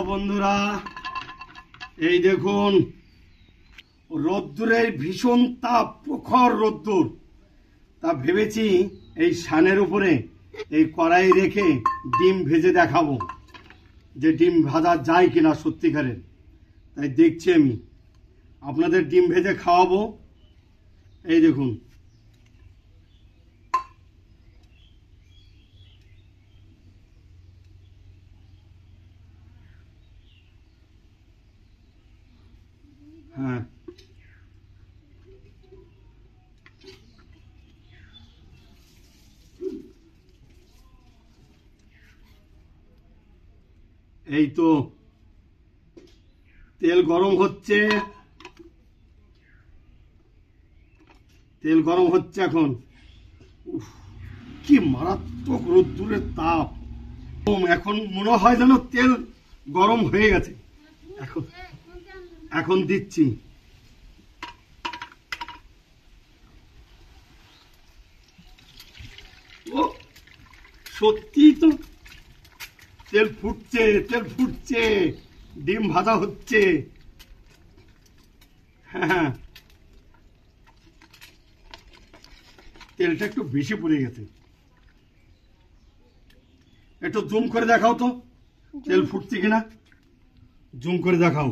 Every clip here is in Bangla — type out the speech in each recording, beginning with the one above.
বন্ধুরা, এই দেখুন রোদ্দুরের ভীষণ তাপ, প্রখর রোদ্দুর। তা ভেবেছি এই সানের উপরে এই কড়াই রেখে ডিম ভেজে দেখাবো যে ডিম ভাজা যায় কিনা সত্যিকারের। তাই দেখছি আমি আপনাদের ডিম ভেজে খাওয়াবো। এই দেখুন, হ্যাঁ এই তো তেল গরম হচ্ছে, তেল গরম হচ্ছে এখন। উফ, কি মারাত্মক রোদ্দুরের তাপ। এখন মনে হয় যেন তেল গরম হয়ে গেছে। এখন এখন দিচ্ছি। ও সত্যি তো তেল ফুটছে, তেল ফুটছে, ডিম ভাজা হচ্ছে। হ্যাঁ, তেলটা একটু বেশি পড়ে গেছে। একটু জুম করে দেখাও তো তেল ফুটছে কিনা, জুম করে দেখাও।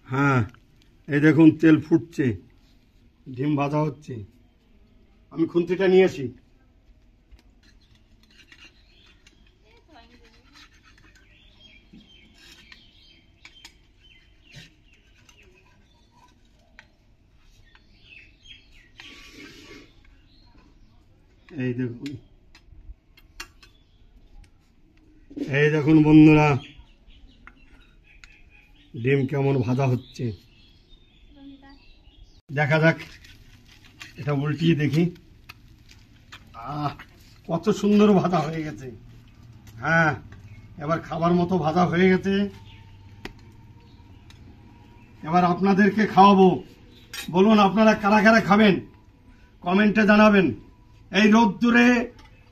হ্যাঁ, এই দেখুন তেল ফুটছে, ডিম ভাজা হচ্ছে। আমি খুন্তিটা নিয়ে আসি। এই দেখুন, এই দেখুন বন্ধুরা, ডিম কেমন ভাজা হচ্ছে দেখা যাক। এটা উল্টিয়ে দেখি। কত সুন্দর ভাজা হয়ে গেছে। হ্যাঁ, এবার খাবার মতো ভাজা হয়ে গেছে। এবার আপনাদেরকে খাওয়াবো। বলুন আপনারা কারা কারা খাবেন, কমেন্টে জানাবেন। এই রোদ্দুরে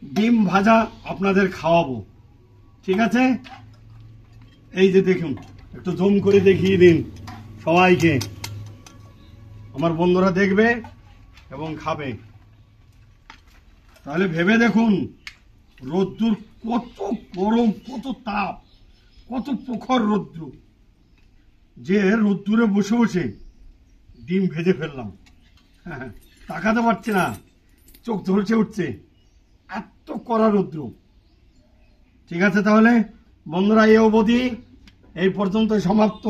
ডিম ভাজা আপনাদের খাওয়াবো, ঠিক আছে? এই যে দেখুন, একটু জুম করে দেখিয়ে দিন সবাইকে। আমার বন্ধুরা দেখবে এবং খাবে। তাহলে ভেবে দেখুন রোদ্দুর কত গরম, কত তাপ, কত প্রখর রোদ্দুর। যে রোদ্দুরে বসে বসে ডিম ভেজে ফেললাম। হ্যাঁ, তাকাতে পারছি না, চোখ ঝলসে উঠছে, এত কড়া রৌদ্র। ঠিক আছে তাহলে বন্ধুরা, এই অবধি, এই পর্যন্ত সমাপ্ত।